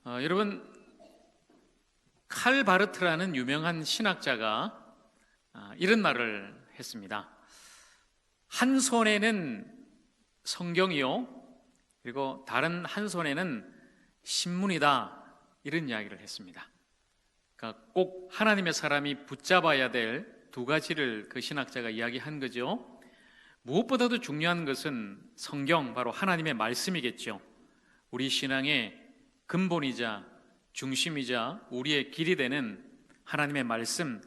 여러분, 칼 바르트라는 유명한 신학자가 이런 말을 했습니다. 한 손에는 성경이요, 그리고 다른 한 손에는 신문이다, 이런 이야기를 했습니다. 그러니까 꼭 하나님의 사람이 붙잡아야 될 두 가지를 그 신학자가 이야기한 거죠. 무엇보다도 중요한 것은 성경, 바로 하나님의 말씀이겠죠. 우리 신앙의 근본이자 중심이자 우리의 길이 되는 하나님의 말씀,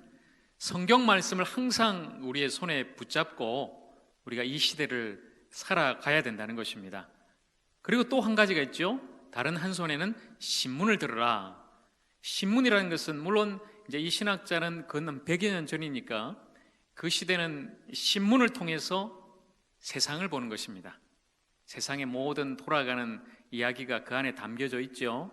성경 말씀을 항상 우리의 손에 붙잡고 우리가 이 시대를 살아가야 된다는 것입니다. 그리고 또 한 가지가 있죠. 다른 한 손에는 신문을 들으라. 신문이라는 것은 물론 이제 이 신학자는 그 100여 년 전이니까 그 시대는 신문을 통해서 세상을 보는 것입니다. 세상의 모든 돌아가는 이야기가 그 안에 담겨져 있죠.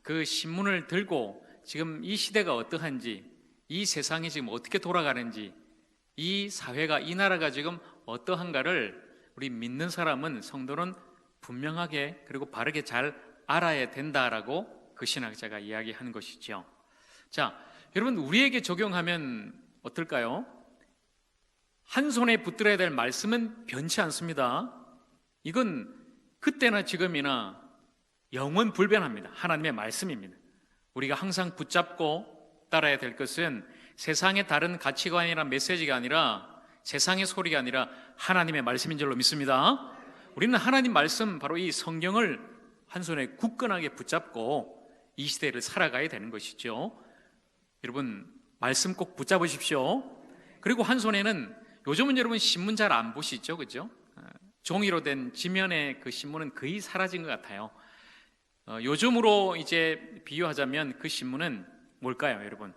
그 신문을 들고 지금 이 시대가 어떠한지, 이 세상이 지금 어떻게 돌아가는지, 이 사회가, 이 나라가 지금 어떠한가를 우리 믿는 사람은, 성도는 분명하게 그리고 바르게 잘 알아야 된다라고 그 신학자가 이야기한 것이죠. 자, 여러분, 우리에게 적용하면 어떨까요? 한 손에 붙들어야 될 말씀은 변치 않습니다. 이건 그때나 지금이나 영원 불변합니다. 하나님의 말씀입니다. 우리가 항상 붙잡고 따라야 될 것은 세상의 다른 가치관이나 메시지가 아니라, 세상의 소리가 아니라 하나님의 말씀인 줄로 믿습니다. 우리는 하나님 말씀, 바로 이 성경을 한 손에 굳건하게 붙잡고 이 시대를 살아가야 되는 것이죠. 여러분, 말씀 꼭 붙잡으십시오. 그리고 한 손에는, 요즘은 여러분 신문 잘 안 보시죠, 그죠? 종이로 된 지면의 그 신문은 거의 사라진 것 같아요. 요즘으로 이제 비유하자면 그 신문은 뭘까요, 여러분?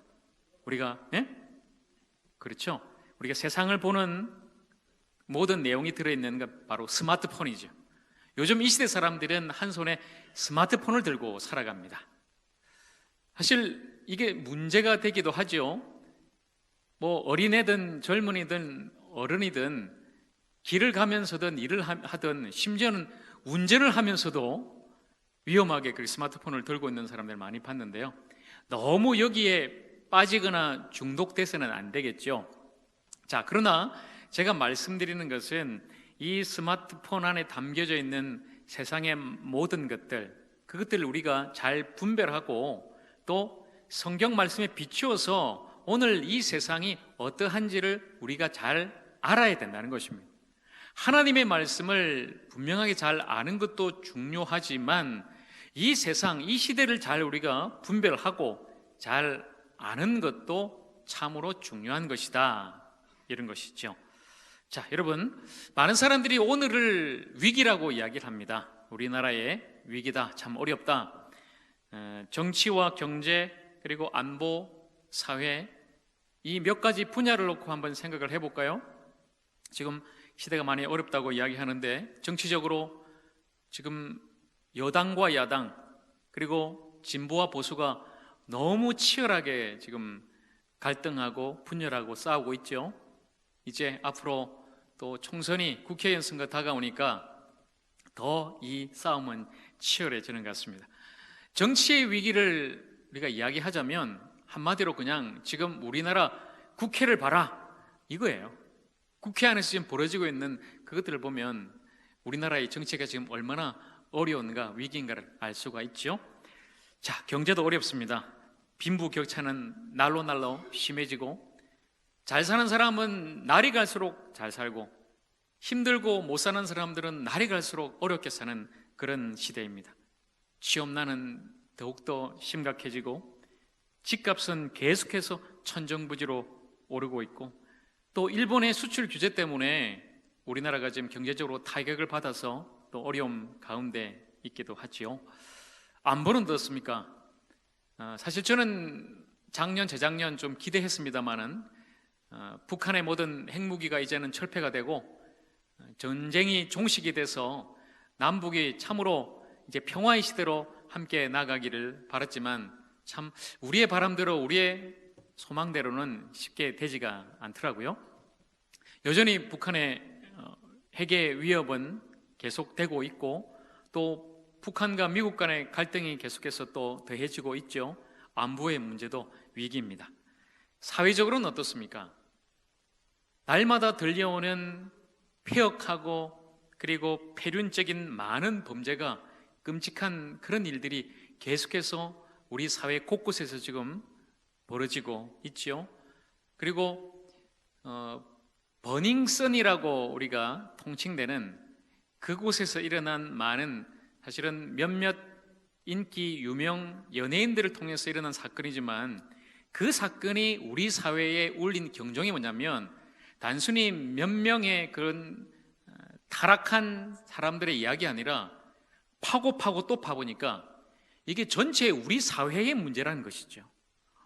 우리가, 그렇죠. 우리가 세상을 보는 모든 내용이 들어있는 것, 바로 스마트폰이죠. 요즘 이 시대 사람들은 한 손에 스마트폰을 들고 살아갑니다. 사실 이게 문제가 되기도 하죠. 뭐 어린애든 젊은이든 어른이든 길을 가면서든 일을 하든 심지어는 운전을 하면서도 위험하게 그 스마트폰을 들고 있는 사람들 많이 봤는데요. 너무 여기에 빠지거나 중독돼서는 안 되겠죠. 자, 그러나 제가 말씀드리는 것은 이 스마트폰 안에 담겨져 있는 세상의 모든 것들, 그것들을 우리가 잘 분별하고 또 성경 말씀에 비추어서 오늘 이 세상이 어떠한지를 우리가 잘 알아야 된다는 것입니다. 하나님의 말씀을 분명하게 잘 아는 것도 중요하지만 이 세상, 이 시대를 잘 우리가 분별하고 잘 아는 것도 참으로 중요한 것이다, 이런 것이죠. 자, 여러분, 많은 사람들이 오늘을 위기라고 이야기를 합니다. 우리나라의 위기다, 참 어렵다. 정치와 경제, 그리고 안보, 사회, 이 몇 가지 분야를 놓고 한번 생각을 해볼까요? 지금 시대가 많이 어렵다고 이야기하는데, 정치적으로 지금 여당과 야당, 그리고 진보와 보수가 너무 치열하게 지금 갈등하고 분열하고 싸우고 있죠. 이제 앞으로 또 총선이, 국회의원 선거 다가오니까 더 이 싸움은 치열해지는 것 같습니다. 정치의 위기를 우리가 이야기하자면 한마디로 그냥 지금 우리나라 국회를 봐라, 이거예요. 국회 안에서 지금 벌어지고 있는 그것들을 보면 우리나라의 정치가 지금 얼마나 어려운가, 위기인가를 알 수가 있죠. 자, 경제도 어렵습니다. 빈부격차는 날로 심해지고, 잘 사는 사람은 날이 갈수록 잘 살고, 힘들고 못 사는 사람들은 날이 갈수록 어렵게 사는 그런 시대입니다. 취업난은 더욱더 심각해지고, 집값은 계속해서 천정부지로 오르고 있고, 또 일본의 수출 규제 때문에 우리나라가 지금 경제적으로 타격을 받아서 또 어려움 가운데 있기도 하지요. 안보는 어떻습니까? 사실 저는 작년, 재작년 좀 기대했습니다만은 북한의 모든 핵무기가 이제는 철폐가 되고 전쟁이 종식이 돼서 남북이 참으로 이제 평화의 시대로 함께 나가기를 바랐지만, 참 우리의 바람대로, 우리의 소망대로는 쉽게 되지가 않더라고요. 여전히 북한의 핵의 위협은 계속되고 있고, 또 북한과 미국 간의 갈등이 계속해서 또 더해지고 있죠. 안보의 문제도 위기입니다. 사회적으로는 어떻습니까? 날마다 들려오는 폐역하고 그리고 폐륜적인 많은 범죄가, 끔찍한 그런 일들이 계속해서 우리 사회 곳곳에서 지금 벌어지고 있죠. 그리고 버닝썬이라고 우리가 통칭되는 그곳에서 일어난 많은, 사실은 몇몇 인기 유명 연예인들을 통해서 일어난 사건이지만, 그 사건이 우리 사회에 울린 경종이 뭐냐면, 단순히 몇 명의 그런 타락한 사람들의 이야기 아니라 파고 또 파보니까 이게 전체 우리 사회의 문제라는 것이죠.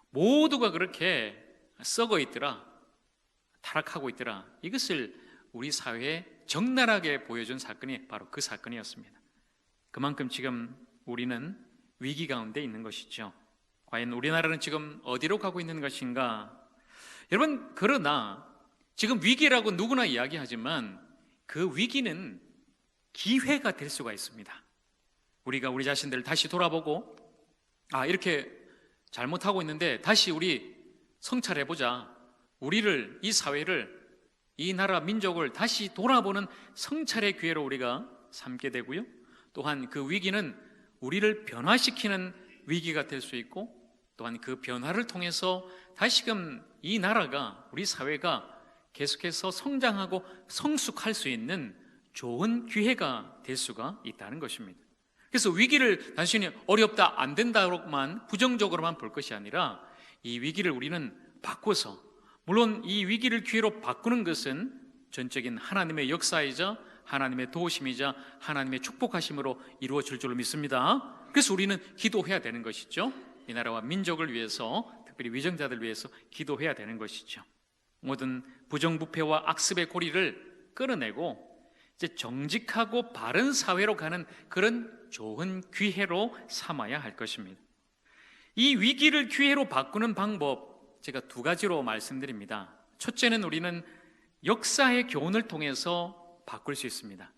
모두가 그렇게 썩어 있더라, 타락하고 있더라. 이것을 우리 사회에 적나라하게 보여준 사건이 바로 그 사건이었습니다. 그만큼 지금 우리는 위기 가운데 있는 것이죠. 과연 우리나라는 지금 어디로 가고 있는 것인가? 여러분, 그러나 지금 위기라고 누구나 이야기하지만 그 위기는 기회가 될 수가 있습니다. 우리가 우리 자신들을 다시 돌아보고, 이렇게 잘못하고 있는데 다시 우리 성찰해보자. 우리를, 이 사회를, 이 나라 민족을 다시 돌아보는 성찰의 기회로 우리가 삼게 되고요, 또한 그 위기는 우리를 변화시키는 위기가 될 수 있고, 또한 그 변화를 통해서 다시금 이 나라가, 우리 사회가 계속해서 성장하고 성숙할 수 있는 좋은 기회가 될 수가 있다는 것입니다. 그래서 위기를 단순히 어렵다, 안 된다로만 부정적으로만 볼 것이 아니라, 이 위기를 우리는 바꿔서, 물론 이 위기를 기회로 바꾸는 것은 전적인 하나님의 역사이자 하나님의 도우심이자 하나님의 축복하심으로 이루어질 줄로 믿습니다. 그래서 우리는 기도해야 되는 것이죠. 이 나라와 민족을 위해서, 특별히 위정자들을 위해서 기도해야 되는 것이죠. 모든 부정부패와 악습의 고리를 끌어내고 이제 정직하고 바른 사회로 가는 그런 좋은 기회로 삼아야 할 것입니다. 이 위기를 기회로 바꾸는 방법, 제가 두 가지로 말씀드립니다. 첫째는 우리는 역사의 교훈을 통해서 바꿀 수 있습니다.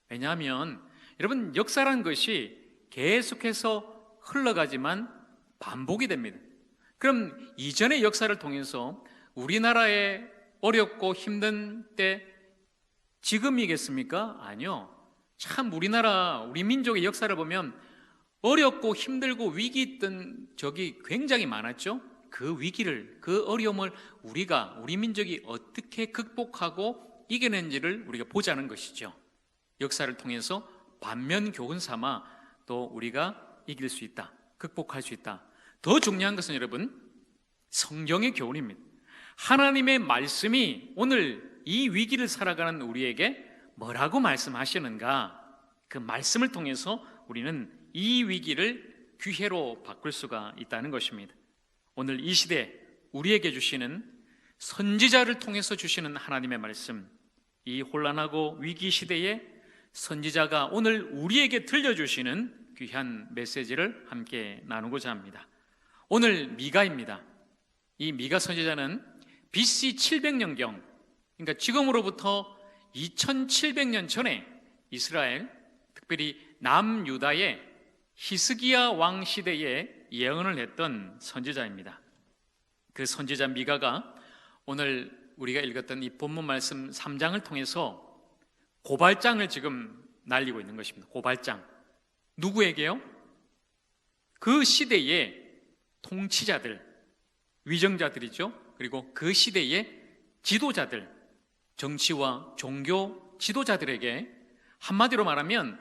왜냐하면 여러분, 역사란 것이 계속해서 흘러가지만 반복이 됩니다. 그럼 이전의 역사를 통해서 우리나라의 어렵고 힘든 때 지금이겠습니까? 아니요. 참 우리나라, 우리 민족의 역사를 보면 어렵고 힘들고 위기 있던 적이 굉장히 많았죠. 그 위기를, 그 어려움을 우리 민족이 어떻게 극복하고 이겨낸지를 우리가 보자는 것이죠. 역사를 통해서 반면 교훈 삼아 또 우리가 이길 수 있다, 극복할 수 있다. 더 중요한 것은 여러분, 성경의 교훈입니다. 하나님의 말씀이 오늘 이 위기를 살아가는 우리에게 뭐라고 말씀하시는가, 그 말씀을 통해서 우리는 이 위기를 기회로 바꿀 수가 있다는 것입니다. 오늘 이 시대 우리에게 주시는, 선지자를 통해서 주시는 하나님의 말씀, 이 혼란하고 위기 시대에 선지자가 오늘 우리에게 들려주시는 귀한 메시지를 함께 나누고자 합니다. 오늘 미가입니다. 이 미가 선지자는 BC 700년경, 그러니까 지금으로부터 2700년 전에 이스라엘, 특별히 남유다의 히스기야 왕 시대에 예언을 했던 선지자입니다. 그 선지자 미가가 오늘 우리가 읽었던 이 본문 말씀 3장을 통해서 고발장을 지금 날리고 있는 것입니다. 고발장. 누구에게요? 그 시대의 통치자들, 위정자들이죠. 그리고 그 시대의 지도자들, 정치와 종교 지도자들에게 한마디로 말하면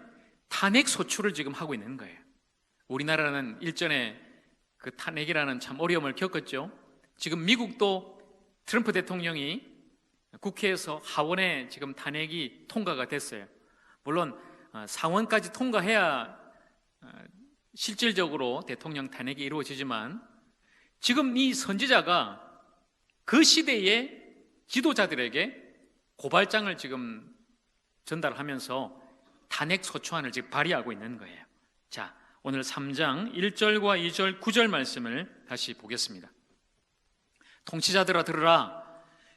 탄핵 소추를 지금 하고 있는 거예요. 우리나라는 일전에 그 탄핵이라는 참 어려움을 겪었죠. 지금 미국도 트럼프 대통령이 국회에서 하원에 지금 탄핵이 통과가 됐어요. 물론 상원까지 통과해야 실질적으로 대통령 탄핵이 이루어지지만, 지금 이 선지자가 그 시대의 지도자들에게 고발장을 지금 전달하면서 탄핵 소추안을 지금 발의하고 있는 거예요. 자, 오늘 3장 1절과 2절, 9절 말씀을 다시 보겠습니다. 통치자들아 들으라.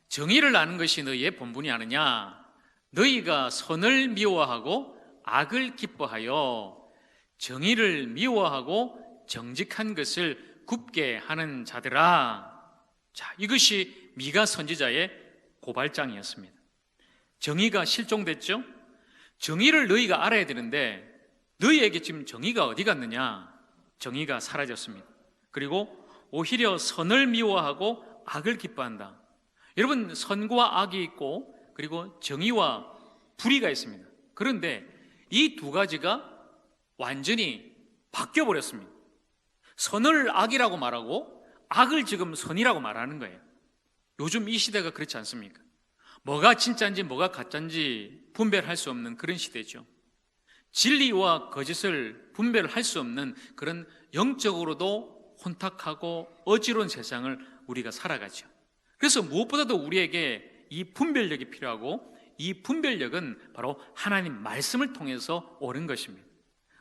정의를 아는 것이 너희의 본분이 아느냐. 너희가 선을 미워하고 악을 기뻐하여 정의를 미워하고 정직한 것을 굽게 하는 자들아. 자, 이것이 미가 선지자의 고발장이었습니다. 정의가 실종됐죠? 정의를 너희가 알아야 되는데 너희에게 지금 정의가 어디 갔느냐? 정의가 사라졌습니다. 그리고 오히려 선을 미워하고 악을 기뻐한다. 여러분, 선과 악이 있고 그리고 정의와 불의가 있습니다. 그런데 이 두 가지가 완전히 바뀌어 버렸습니다. 선을 악이라고 말하고 악을 지금 선이라고 말하는 거예요. 요즘 이 시대가 그렇지 않습니까? 뭐가 진짜인지 뭐가 가짜인지 분별할 수 없는 그런 시대죠. 진리와 거짓을 분별할 수 없는 그런 영적으로도 혼탁하고 어지러운 세상을 우리가 살아가죠. 그래서 무엇보다도 우리에게 이 분별력이 필요하고 이 분별력은 바로 하나님 말씀을 통해서 옳은 것입니다.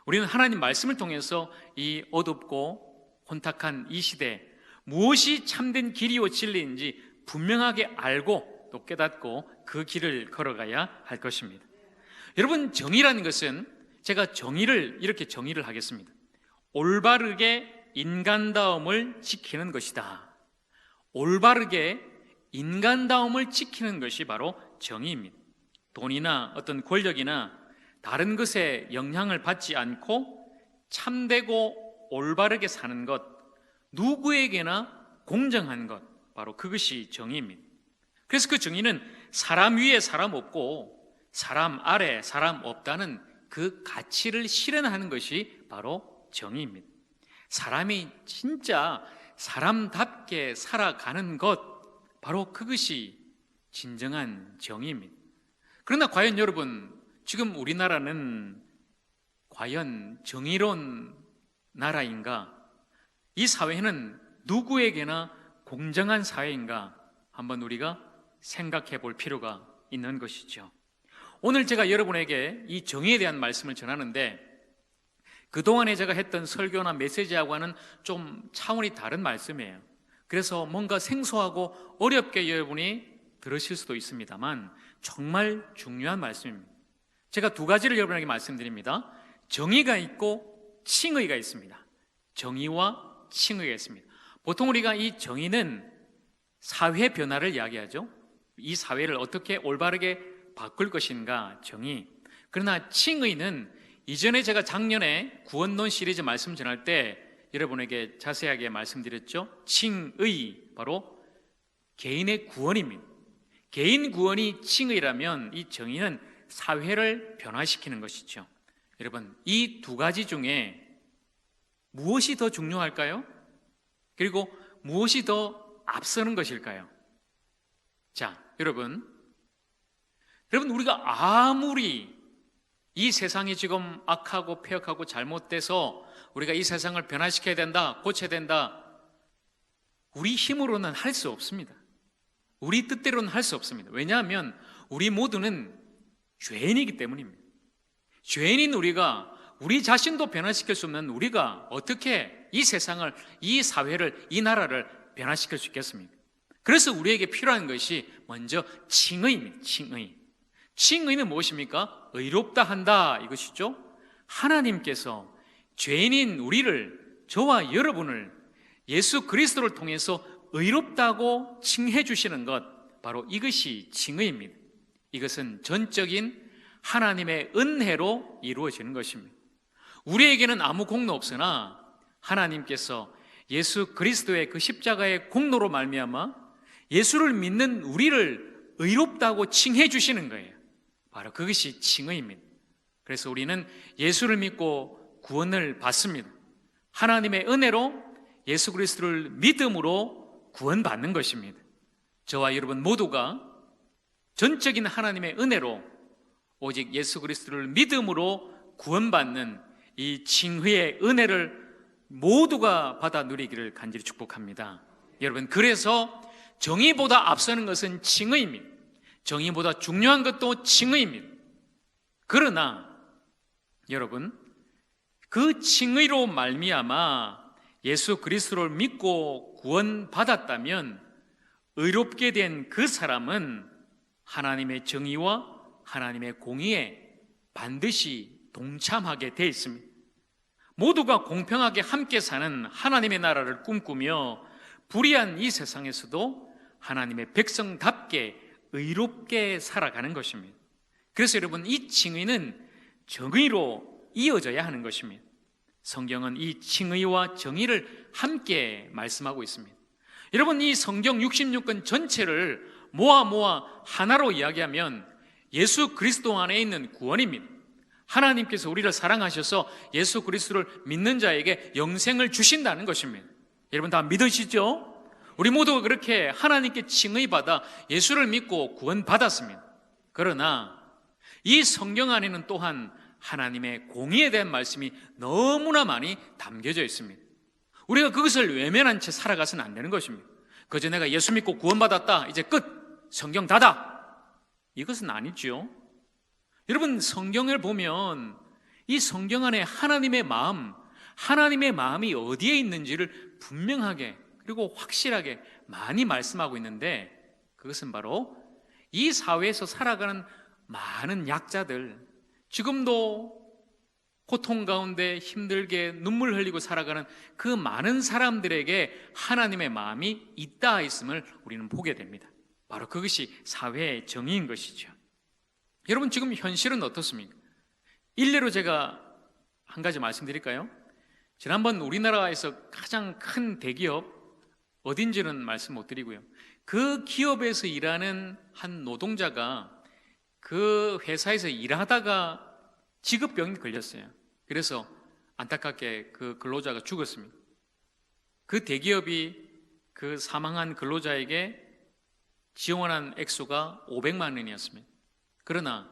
우리는 하나님 말씀을 통해서 이 어둡고 혼탁한 이 시대 무엇이 참된 길이요 진리인지 분명하게 알고 또 깨닫고 그 길을 걸어가야 할 것입니다. 여러분, 정의라는 것은 제가 이렇게 정의를 하겠습니다. 올바르게 인간다움을 지키는 것이다. 올바르게 인간다움을 지키는 것이 바로 정의입니다. 돈이나 어떤 권력이나 다른 것에 영향을 받지 않고 참되고 올바르게 사는 것, 누구에게나 공정한 것, 바로 그것이 정의입니다. 그래서 그 정의는 사람 위에 사람 없고 사람 아래 사람 없다는 그 가치를 실현하는 것이 바로 정의입니다. 사람이 진짜 사람답게 살아가는 것, 바로 그것이 진정한 정의입니다. 그러나 과연 여러분, 지금 우리나라는 과연 정의로운 나라인가? 이 사회는 누구에게나 공정한 사회인가? 한번 우리가 생각해 볼 필요가 있는 것이죠. 오늘 제가 여러분에게 이 정의에 대한 말씀을 전하는데 그동안에 제가 했던 설교나 메시지하고는 좀 차원이 다른 말씀이에요. 그래서 뭔가 생소하고 어렵게 여러분이 들으실 수도 있습니다만 정말 중요한 말씀입니다. 제가 두 가지를 여러분에게 말씀드립니다. 정의가 있고 칭의가 있습니다. 정의와 칭의가 있습니다. 보통 우리가 이 정의는 사회 변화를 이야기하죠. 이 사회를 어떻게 올바르게 바꿀 것인가, 정의. 그러나 칭의는 이전에 제가 작년에 구원론 시리즈 말씀 전할 때 여러분에게 자세하게 말씀드렸죠. 칭의, 바로 개인의 구원입니다. 개인 구원이 칭의라면 이 정의는 사회를 변화시키는 것이죠. 여러분, 이 두 가지 중에 무엇이 더 중요할까요? 그리고 무엇이 더 앞서는 것일까요? 자, 여러분 우리가 아무리 이 세상이 지금 악하고 폐역하고 잘못돼서 우리가 이 세상을 변화시켜야 된다, 고쳐야 된다, 우리 힘으로는 할 수 없습니다. 우리 뜻대로는 할 수 없습니다. 왜냐하면 우리 모두는 죄인이기 때문입니다. 죄인인 우리 자신도 변화시킬 수 없는 우리가 어떻게 이 세상을, 이 사회를, 이 나라를 변화시킬 수 있겠습니까? 그래서 우리에게 필요한 것이 먼저 칭의입니다. 칭의는 무엇입니까? 의롭다 한다, 이것이죠. 하나님께서 죄인인 우리를, 저와 여러분을 예수 그리스도를 통해서 의롭다고 칭해 주시는 것, 바로 이것이 칭의입니다. 이것은 전적인 하나님의 은혜로 이루어지는 것입니다. 우리에게는 아무 공로 없으나 하나님께서 예수 그리스도의 그 십자가의 공로로 말미암아 예수를 믿는 우리를 의롭다고 칭해 주시는 거예요. 바로 그것이 칭의입니다. 그래서 우리는 예수를 믿고 구원을 받습니다. 하나님의 은혜로 예수 그리스도를 믿음으로 구원받는 것입니다. 저와 여러분 모두가 전적인 하나님의 은혜로 오직 예수 그리스도를 믿음으로 구원받는 이 칭의의 은혜를 모두가 받아 누리기를 간절히 축복합니다. 여러분, 그래서 정의보다 앞서는 것은 칭의입니다. 정의보다 중요한 것도 칭의입니다. 그러나 여러분, 그 칭의로 말미암아 예수 그리스도를 믿고 구원받았다면 의롭게 된 그 사람은 하나님의 정의와 하나님의 공의에 반드시 동참하게 되어 있습니다. 모두가 공평하게 함께 사는 하나님의 나라를 꿈꾸며 불의한 이 세상에서도 하나님의 백성답게 의롭게 살아가는 것입니다. 그래서 여러분, 이 칭의는 정의로 이어져야 하는 것입니다. 성경은 이 칭의와 정의를 함께 말씀하고 있습니다. 여러분, 이 성경 66권 전체를 모아 하나로 이야기하면 예수 그리스도 안에 있는 구원입니다. 하나님께서 우리를 사랑하셔서 예수 그리스도를 믿는 자에게 영생을 주신다는 것입니다. 여러분 다 믿으시죠? 우리 모두가 그렇게 하나님께 칭의받아 예수를 믿고 구원받았습니다. 그러나 이 성경 안에는 또한 하나님의 공의에 대한 말씀이 너무나 많이 담겨져 있습니다. 우리가 그것을 외면한 채 살아가서는 안 되는 것입니다. 그저 내가 예수 믿고 구원받았다, 이제 끝, 성경 닫아, 이것은 아니죠. 여러분, 성경을 보면 이 성경 안에 하나님의 마음이 어디에 있는지를 분명하게 그리고 확실하게 많이 말씀하고 있는데, 그것은 바로 이 사회에서 살아가는 많은 약자들, 지금도 고통 가운데 힘들게 눈물 흘리고 살아가는 그 많은 사람들에게 하나님의 마음이 있다 있음을 우리는 보게 됩니다. 바로 그것이 사회의 정의인 것이죠. 여러분, 지금 현실은 어떻습니까? 일례로 제가 한 가지 말씀드릴까요? 지난번 우리나라에서 가장 큰 대기업 어딘지는 말씀 못 드리고요, 그 기업에서 일하는 한 노동자가 그 회사에서 일하다가 직업병이 걸렸어요. 그래서 안타깝게 그 근로자가 죽었습니다. 그 대기업이 그 사망한 근로자에게 지원한 액수가 500만 원이었습니다. 그러나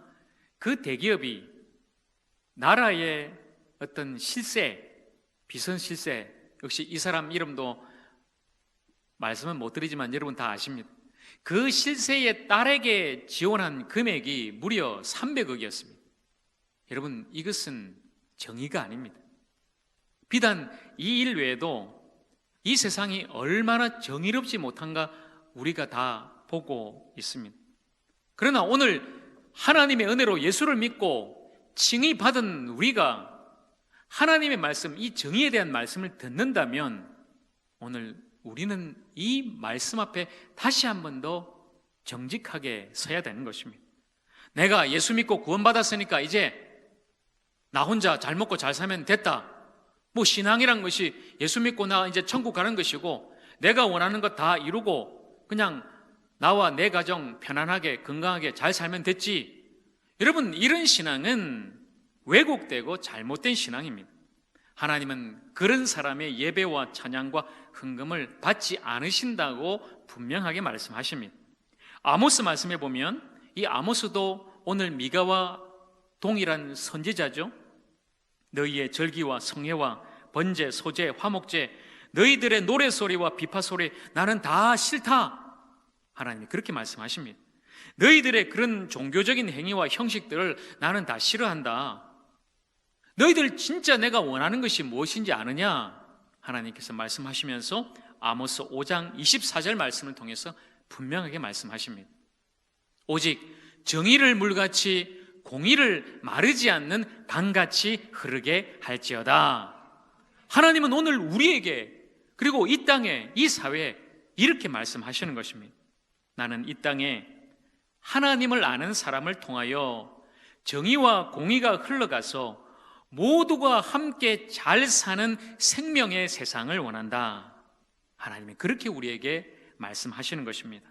그 대기업이 나라의 어떤 실세, 비선실세, 역시 이 사람 이름도 말씀은 못 드리지만 여러분 다 아십니다. 그 실세의 딸에게 지원한 금액이 무려 300억이었습니다. 여러분, 이것은 정의가 아닙니다. 비단 이 일 외에도 이 세상이 얼마나 정의롭지 못한가 우리가 다 보고 있습니다. 그러나 오늘 하나님의 은혜로 예수를 믿고 칭의받은 우리가 하나님의 말씀, 이 정의에 대한 말씀을 듣는다면 오늘 우리는 이 말씀 앞에 다시 한 번 더 정직하게 서야 되는 것입니다. 내가 예수 믿고 구원받았으니까 이제 나 혼자 잘 먹고 잘 살면 됐다, 뭐 신앙이란 것이 예수 믿고 나 이제 천국 가는 것이고 내가 원하는 것 다 이루고 그냥 나와 내 가정 편안하게 건강하게 잘 살면 됐지, 여러분, 이런 신앙은 왜곡되고 잘못된 신앙입니다. 하나님은 그런 사람의 예배와 찬양과 헌금을 받지 않으신다고 분명하게 말씀하십니다. 아모스 말씀에 보면 이 아모스도 오늘 미가와 동일한 선지자죠. 너희의 절기와 성회와 번제, 소제, 화목제, 너희들의 노래소리와 비파소리 나는 다 싫다, 하나님이 그렇게 말씀하십니다. 너희들의 그런 종교적인 행위와 형식들을 나는 다 싫어한다. 너희들 진짜 내가 원하는 것이 무엇인지 아느냐? 하나님께서 말씀하시면서 아모스 5장 24절 말씀을 통해서 분명하게 말씀하십니다. 오직 정의를 물같이 공의를 마르지 않는 강같이 흐르게 할지어다. 하나님은 오늘 우리에게 그리고 이 땅에 이 사회에 이렇게 말씀하시는 것입니다. 나는 이 땅에 하나님을 아는 사람을 통하여 정의와 공의가 흘러가서 모두가 함께 잘 사는 생명의 세상을 원한다. 하나님이 그렇게 우리에게 말씀하시는 것입니다.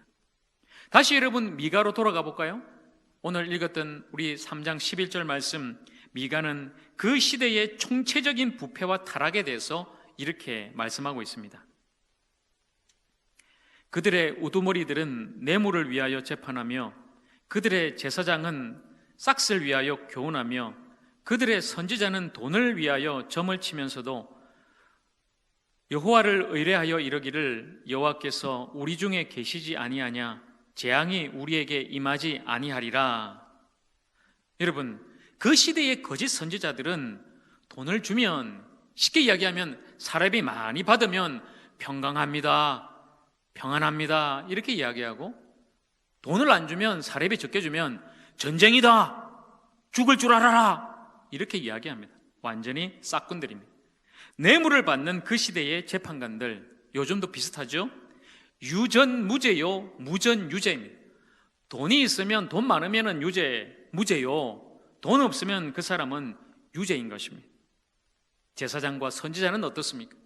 다시 여러분 미가로 돌아가 볼까요? 오늘 읽었던 우리 3장 11절 말씀, 미가는 그 시대의 총체적인 부패와 타락에 대해서 이렇게 말씀하고 있습니다. 그들의 우두머리들은 뇌물을 위하여 재판하며 그들의 제사장은 싹스를 위하여 교훈하며 그들의 선지자는 돈을 위하여 점을 치면서도 여호와를 의뢰하여 이르기를 여호와께서 우리 중에 계시지 아니하냐, 재앙이 우리에게 임하지 아니하리라. 여러분, 그 시대의 거짓 선지자들은 돈을 주면, 쉽게 이야기하면 사례비 많이 받으면 평강합니다, 평안합니다 이렇게 이야기하고, 돈을 안 주면, 사례비 적게 주면 전쟁이다, 죽을 줄 알아라 이렇게 이야기합니다. 완전히 싹군들입니다. 뇌물을 받는 그 시대의 재판관들, 요즘도 비슷하죠? 유전무죄요, 무전유죄입니다. 돈이 있으면, 돈 많으면 무죄요. 돈 없으면 그 사람은 유죄인 것입니다. 제사장과 선지자는 어떻습니까?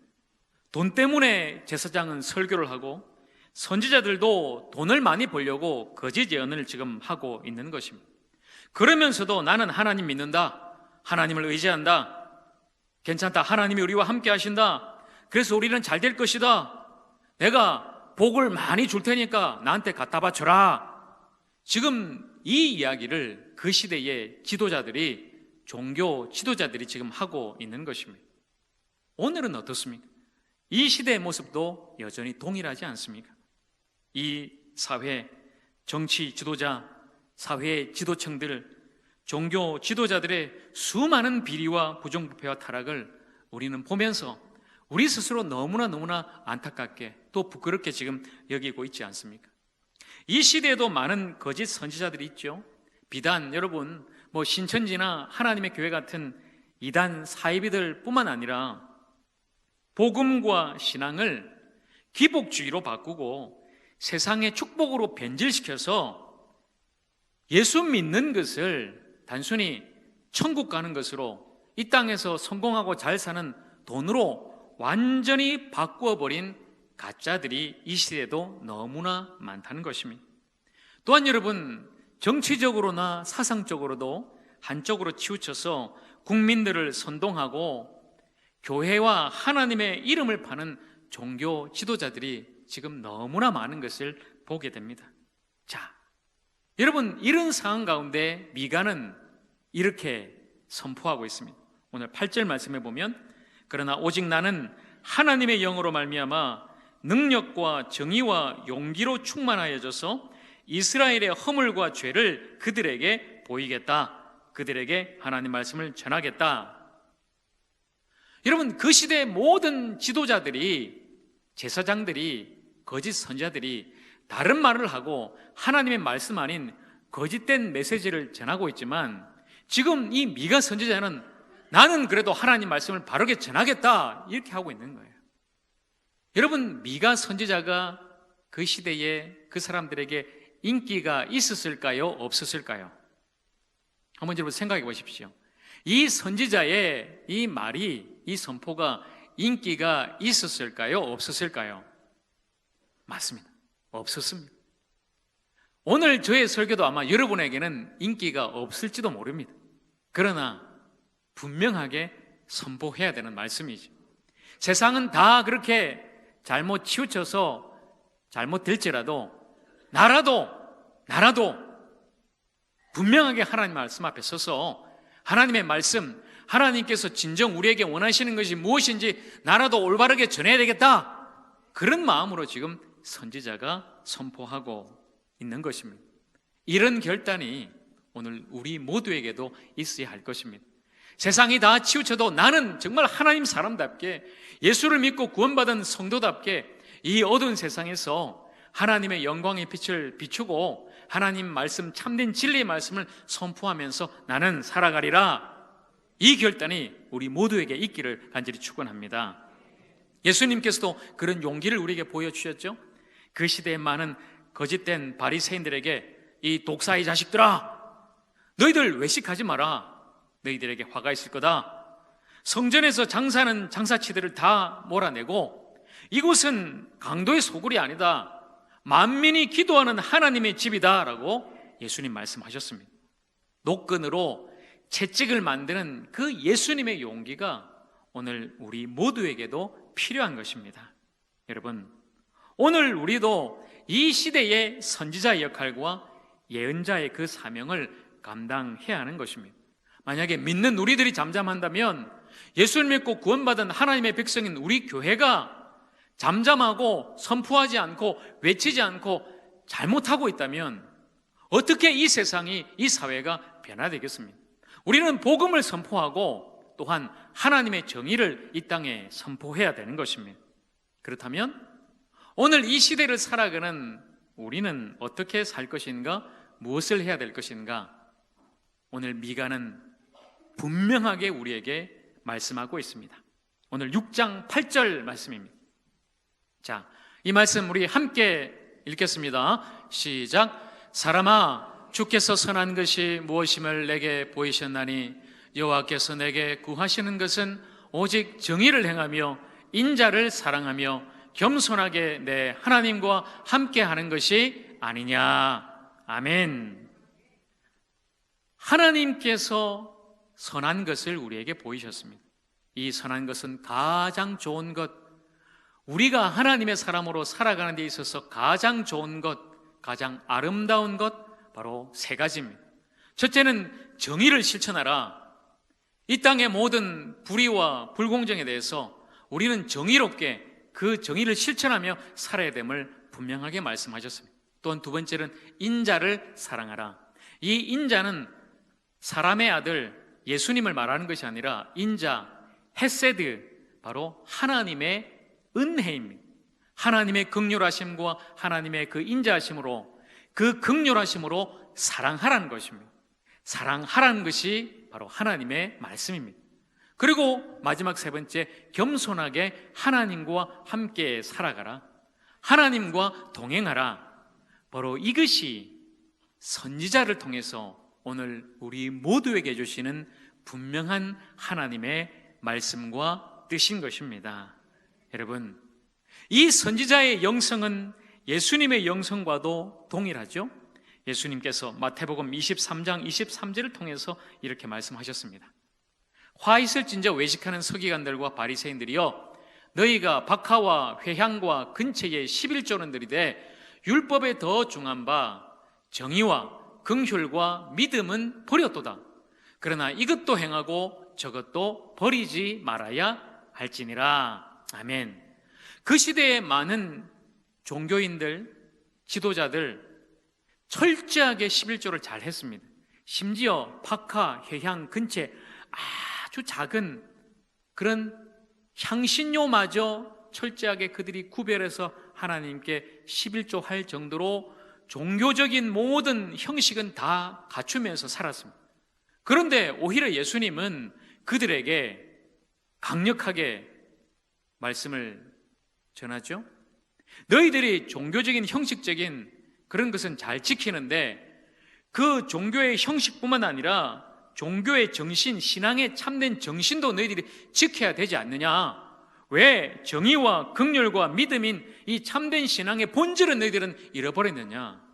돈 때문에 제사장은 설교를 하고, 선지자들도 돈을 많이 벌려고 거짓 예언을 지금 하고 있는 것입니다. 그러면서도 나는 하나님 믿는다, 하나님을 의지한다, 괜찮다, 하나님이 우리와 함께 하신다, 그래서 우리는 잘 될 것이다, 내가 복을 많이 줄 테니까 나한테 갖다 바쳐라. 지금 이 이야기를 그 시대의 지도자들이, 종교 지도자들이 지금 하고 있는 것입니다. 오늘은 어떻습니까? 이 시대의 모습도 여전히 동일하지 않습니까? 이 사회, 정치 지도자, 사회 지도층들, 종교 지도자들의 수많은 비리와 부정부패와 타락을 우리는 보면서 우리 스스로 너무나 안타깝게 또 부끄럽게 지금 여기고 있지 않습니까? 이 시대에도 많은 거짓 선지자들이 있죠. 비단 여러분 신천지나 하나님의 교회 같은 이단 사이비들 뿐만 아니라 복음과 신앙을 기복주의로 바꾸고 세상의 축복으로 변질시켜서 예수 믿는 것을 단순히 천국 가는 것으로, 이 땅에서 성공하고 잘 사는 돈으로 완전히 바꾸어버린 가짜들이 이 시대에도 너무나 많다는 것입니다. 또한 여러분, 정치적으로나 사상적으로도 한쪽으로 치우쳐서 국민들을 선동하고 교회와 하나님의 이름을 파는 종교 지도자들이 지금 너무나 많은 것을 보게 됩니다. 자, 여러분, 이런 상황 가운데 미가는 이렇게 선포하고 있습니다. 오늘 8절 말씀해 보면, 그러나 오직 나는 하나님의 영으로 말미암아 능력과 정의와 용기로 충만하여져서 이스라엘의 허물과 죄를 그들에게 보이겠다. 그들에게 하나님 말씀을 전하겠다. 여러분, 그 시대의 모든 지도자들이, 제사장들이, 거짓 선지자들이 다른 말을 하고 하나님의 말씀 아닌 거짓된 메시지를 전하고 있지만, 지금 이 미가 선지자는 나는 그래도 하나님 말씀을 바르게 전하겠다, 이렇게 하고 있는 거예요. 여러분, 미가 선지자가 그 시대에 그 사람들에게 인기가 있었을까요? 없었을까요? 한번 여러분 생각해 보십시오. 이 선지자의 이 말이, 이 선포가 인기가 있었을까요? 없었을까요? 맞습니다. 없었습니다. 오늘 저의 설교도 아마 여러분에게는 인기가 없을지도 모릅니다. 그러나 분명하게 선포해야 되는 말씀이죠. 세상은 다 그렇게 잘못 치우쳐서 잘못될지라도 나라도 분명하게 하나님 말씀 앞에 서서 하나님의 말씀, 하나님께서 진정 우리에게 원하시는 것이 무엇인지 나라도 올바르게 전해야 되겠다, 그런 마음으로 지금 선지자가 선포하고 있는 것입니다. 이런 결단이 오늘 우리 모두에게도 있어야 할 것입니다. 세상이 다 치우쳐도 나는 정말 하나님 사람답게, 예수를 믿고 구원받은 성도답게 이 어두운 세상에서 하나님의 영광의 빛을 비추고 하나님 말씀, 참된 진리의 말씀을 선포하면서 나는 살아가리라. 이 결단이 우리 모두에게 있기를 간절히 축원합니다. 예수님께서도 그런 용기를 우리에게 보여주셨죠. 그 시대에 많은 거짓된 바리새인들에게 이 독사의 자식들아, 너희들 외식하지 마라. 너희들에게 화가 있을 거다. 성전에서 장사하는 장사치들을 다 몰아내고 이곳은 강도의 소굴이 아니다. 만민이 기도하는 하나님의 집이다 라고 예수님 말씀하셨습니다. 노끈으로 채찍을 만드는 그 예수님의 용기가 오늘 우리 모두에게도 필요한 것입니다. 여러분, 오늘 우리도 이 시대의 선지자의 역할과 예언자의 그 사명을 감당해야 하는 것입니다. 만약에 믿는 우리들이 잠잠한다면, 예수를 믿고 구원받은 하나님의 백성인 우리 교회가 잠잠하고 선포하지 않고 외치지 않고 잘못하고 있다면 어떻게 이 세상이, 이 사회가 변화되겠습니까? 우리는 복음을 선포하고 또한 하나님의 정의를 이 땅에 선포해야 되는 것입니다. 그렇다면 오늘 이 시대를 살아가는 우리는 어떻게 살 것인가, 무엇을 해야 될 것인가, 오늘 미가는 분명하게 우리에게 말씀하고 있습니다. 오늘 6장 8절 말씀입니다. 자, 이 말씀 우리 함께 읽겠습니다. 시작. 사람아, 주께서 선한 것이 무엇임을 내게 보이셨나니 여호와께서 내게 구하시는 것은 오직 정의를 행하며 인자를 사랑하며 겸손하게 내 하나님과 함께하는 것이 아니냐. 아멘. 하나님께서 선한 것을 우리에게 보이셨습니다. 이 선한 것은 가장 좋은 것, 우리가 하나님의 사람으로 살아가는 데 있어서 가장 좋은 것, 가장 아름다운 것, 바로 세 가지입니다. 첫째는 정의를 실천하라. 이 땅의 모든 불의와 불공정에 대해서 우리는 정의롭게 그 정의를 실천하며 살아야 됨을 분명하게 말씀하셨습니다. 또한 두 번째는 인자를 사랑하라. 이 인자는 사람의 아들 예수님을 말하는 것이 아니라 인자, 헤세드, 바로 하나님의 은혜입니다. 하나님의 긍휼하심과 하나님의 그 인자하심으로, 그 긍휼하심으로 사랑하라는 것입니다. 사랑하라는 것이 바로 하나님의 말씀입니다. 그리고 마지막 세 번째, 겸손하게 하나님과 함께 살아가라. 하나님과 동행하라. 바로 이것이 선지자를 통해서 오늘 우리 모두에게 주시는 분명한 하나님의 말씀과 뜻인 것입니다. 여러분, 이 선지자의 영성은 예수님의 영성과도 동일하죠. 예수님께서 마태복음 23장 23절을 통해서 이렇게 말씀하셨습니다. 화 있을진저 외식하는 서기관들과 바리새인들이여, 너희가 박하와 회향과 근처에 11조는 들이되 율법에 더 중한 바 정의와 긍휼과 믿음은 버렸도다. 그러나 이것도 행하고 저것도 버리지 말아야 할지니라. 아멘. 그 시대의 많은 종교인들, 지도자들 철저하게 11조를 잘 했습니다. 심지어 박하, 회향, 근체 아주 작은 그런 향신료마저 철저하게 그들이 구별해서 하나님께 11조 할 정도로 종교적인 모든 형식은 다 갖추면서 살았습니다. 그런데 오히려 예수님은 그들에게 강력하게 말씀을 전하죠. 너희들이 종교적인 형식적인 그런 것은 잘 지키는데 그 종교의 형식뿐만 아니라 종교의 정신, 신앙의 참된 정신도 너희들이 지켜야 되지 않느냐. 왜 정의와 긍휼과 믿음인 이 참된 신앙의 본질은 너희들은 잃어버렸느냐.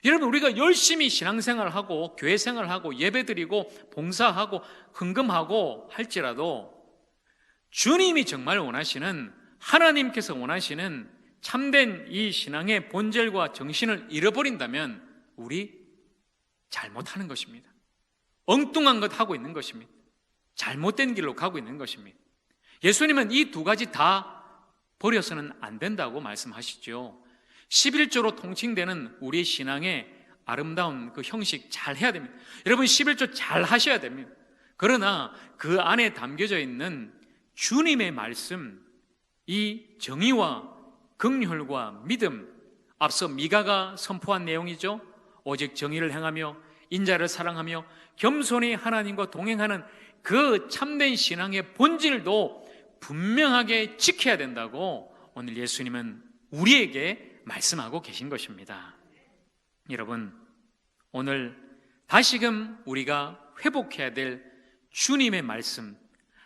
여러분, 우리가 열심히 신앙생활하고 교회생활하고 예배드리고 봉사하고 헌금하고 할지라도 주님이 정말 원하시는, 하나님께서 원하시는 참된 이 신앙의 본질과 정신을 잃어버린다면 우리 잘못하는 것입니다. 엉뚱한 것 하고 있는 것입니다. 잘못된 길로 가고 있는 것입니다. 예수님은 이 두 가지 다 버려서는 안 된다고 말씀하시죠. 11조로 통칭되는 우리의 신앙의 아름다운 그 형식 잘 해야 됩니다. 여러분, 11조 잘 하셔야 됩니다. 그러나 그 안에 담겨져 있는 주님의 말씀, 이 정의와 긍휼과 믿음, 앞서 미가가 선포한 내용이죠. 오직 정의를 행하며 인자를 사랑하며 겸손히 하나님과 동행하는 그 참된 신앙의 본질도 분명하게 지켜야 된다고 오늘 예수님은 우리에게 말씀하고 계신 것입니다. 여러분, 오늘 다시금 우리가 회복해야 될 주님의 말씀,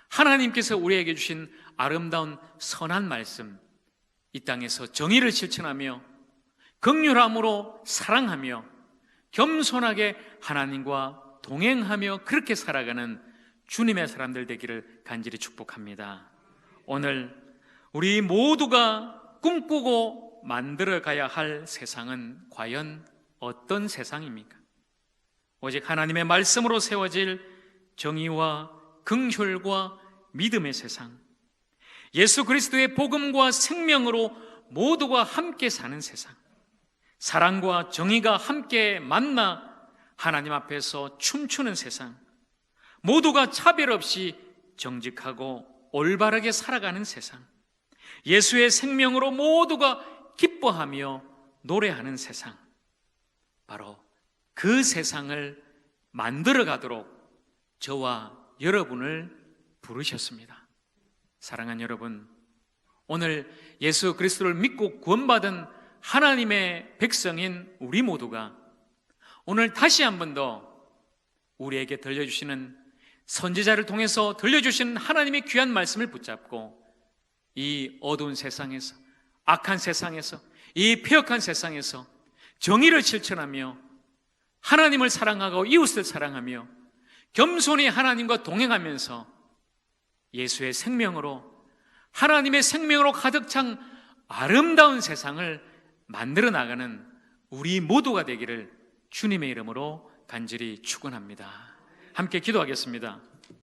하나님께서 우리에게 주신 아름다운 선한 말씀, 이 땅에서 정의를 실천하며 긍휼함으로 사랑하며 겸손하게 하나님과 동행하며 그렇게 살아가는 주님의 사람들 되기를 간절히 축복합니다. 오늘 우리 모두가 꿈꾸고 만들어가야 할 세상은 과연 어떤 세상입니까? 오직 하나님의 말씀으로 세워질 정의와 긍휼과 믿음의 세상, 예수 그리스도의 복음과 생명으로 모두가 함께 사는 세상, 사랑과 정의가 함께 만나 하나님 앞에서 춤추는 세상, 모두가 차별 없이 정직하고 올바르게 살아가는 세상, 예수의 생명으로 모두가 기뻐하며 노래하는 세상, 바로 그 세상을 만들어 가도록 저와 여러분을 부르셨습니다. 사랑하는 여러분, 오늘 예수 그리스도를 믿고 구원받은 하나님의 백성인 우리 모두가 오늘 다시 한 번 더 우리에게 들려주시는, 선지자를 통해서 들려주시는 하나님의 귀한 말씀을 붙잡고 이 어두운 세상에서, 악한 세상에서, 이 폐역한 세상에서 정의를 실천하며 하나님을 사랑하고 이웃을 사랑하며 겸손히 하나님과 동행하면서 예수의 생명으로, 하나님의 생명으로 가득 찬 아름다운 세상을 만들어 나가는 우리 모두가 되기를 주님의 이름으로 간절히 축원합니다. 함께 기도하겠습니다.